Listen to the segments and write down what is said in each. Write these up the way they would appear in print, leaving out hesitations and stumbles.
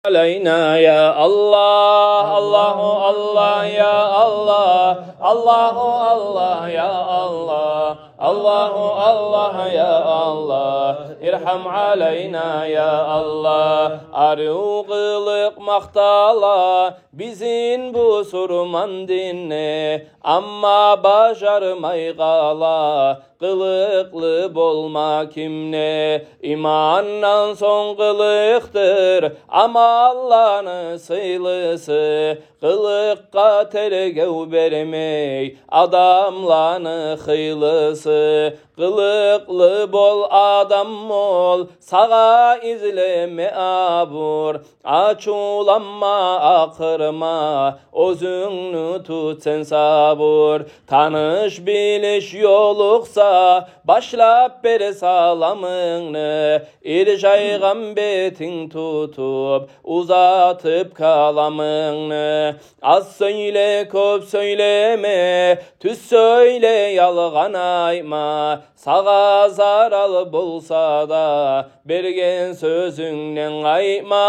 علينا يا الله الله الله يا الله الله الله يا الله الله الله يا الله ارحم علينا ya Allah. Arı kılık maktala bizim bu surman dinne, amma başarmay kala kılıklı bolma kimne. İmandan son kılıktır ama Allah'ın sıylısı, kılıkka tergev vermey adamlarını hıylısı. Kılıklı bol adam ol, sağa izleme abur, açulanma akırma, özünü tut sen sabur. Tanış biliş yoluksa başlap beri salamını, ircay gambetin tutup uzatıp kalamını. Az söyle köp söyleme, tüz söyle yalgan ayma, sağa zaral bulsa da bergen sözünden ayma.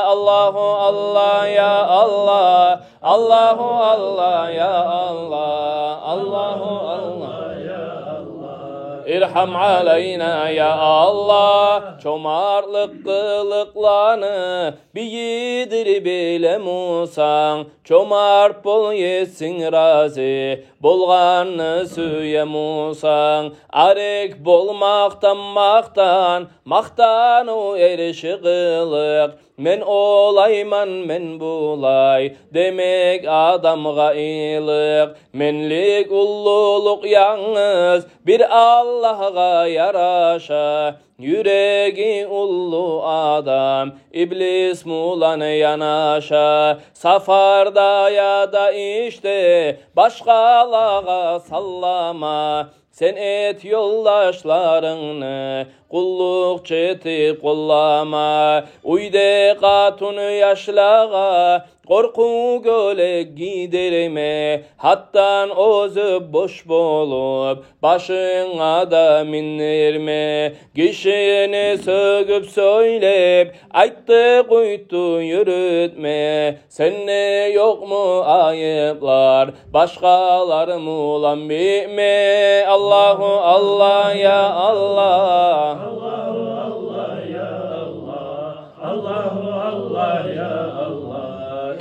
Allahu Allah ya Allah, Allahu Allah ya Allah, Allahu Allah ya Allah. İrham aleyna ya Allah. Çomarlık kılıklanı bir yedir bile Musan, çomart bol yesin razı bolganı süye Musan. Arek bolmaktan maktan o erişi kılık, men olayman men bulay demek adamga iyilik. Menlik ulluluk yalnız bir Allah'a yaraşa, yüreği ullu adam iblis mulan yanaşa. Safarda ya da işte başkalara sallama, sen et yoldaşlarını kulluk çeti kollama. Uyde katunu yaşlağa korku göle giderme, hattan özü boş bolup başına da minirme. Kişini sögüp söylep ayttı kuytu yürütme, senne yok mu ayıplar başkalarım ulan bilme. Allahu Allah ya Allah, Allahu Allah ya Allah, Allahu Allah ya Allah.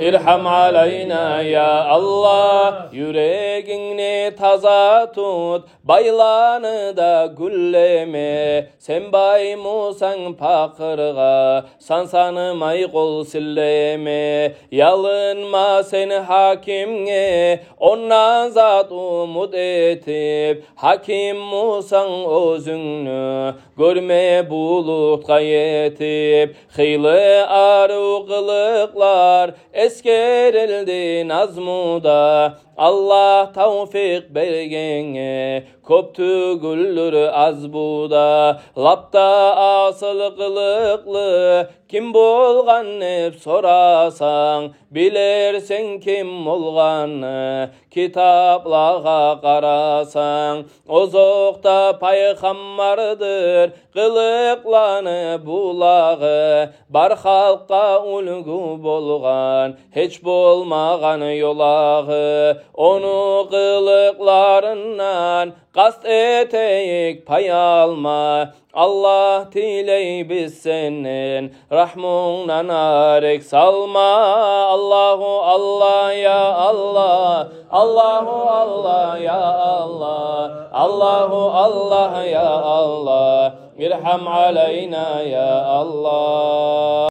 İrham aleyna ya Allah. Yüreğini taza tut, baylanı da gülleme. Sen bay Musan pakırga, sansanımay kol silleme. Yalınma sen hakimge, ondan zat umut etip. Hakim Musan özünü görme bulutga yetip. Hıylı arı kılıklar eskerildi nazmuda, Allah tavfik bergenge koptu güllür az buda. Lapta asıl kılıklı kim bolgan hep sorasan, bilersen kim olganı kitaplara karasan. Ozokta paygambardır kılıklanı bulağı, bar halka ulgu bolgan hiç bolmagan yolağı. Onu kılıklarından kast eteyik pay alma, Allah diley biz senin rahmundan arek salma. Allahu Allah ya Allah, Allahu Allah ya Allah, Allahu Allah ya Allah. İrham aleyna ya Allah.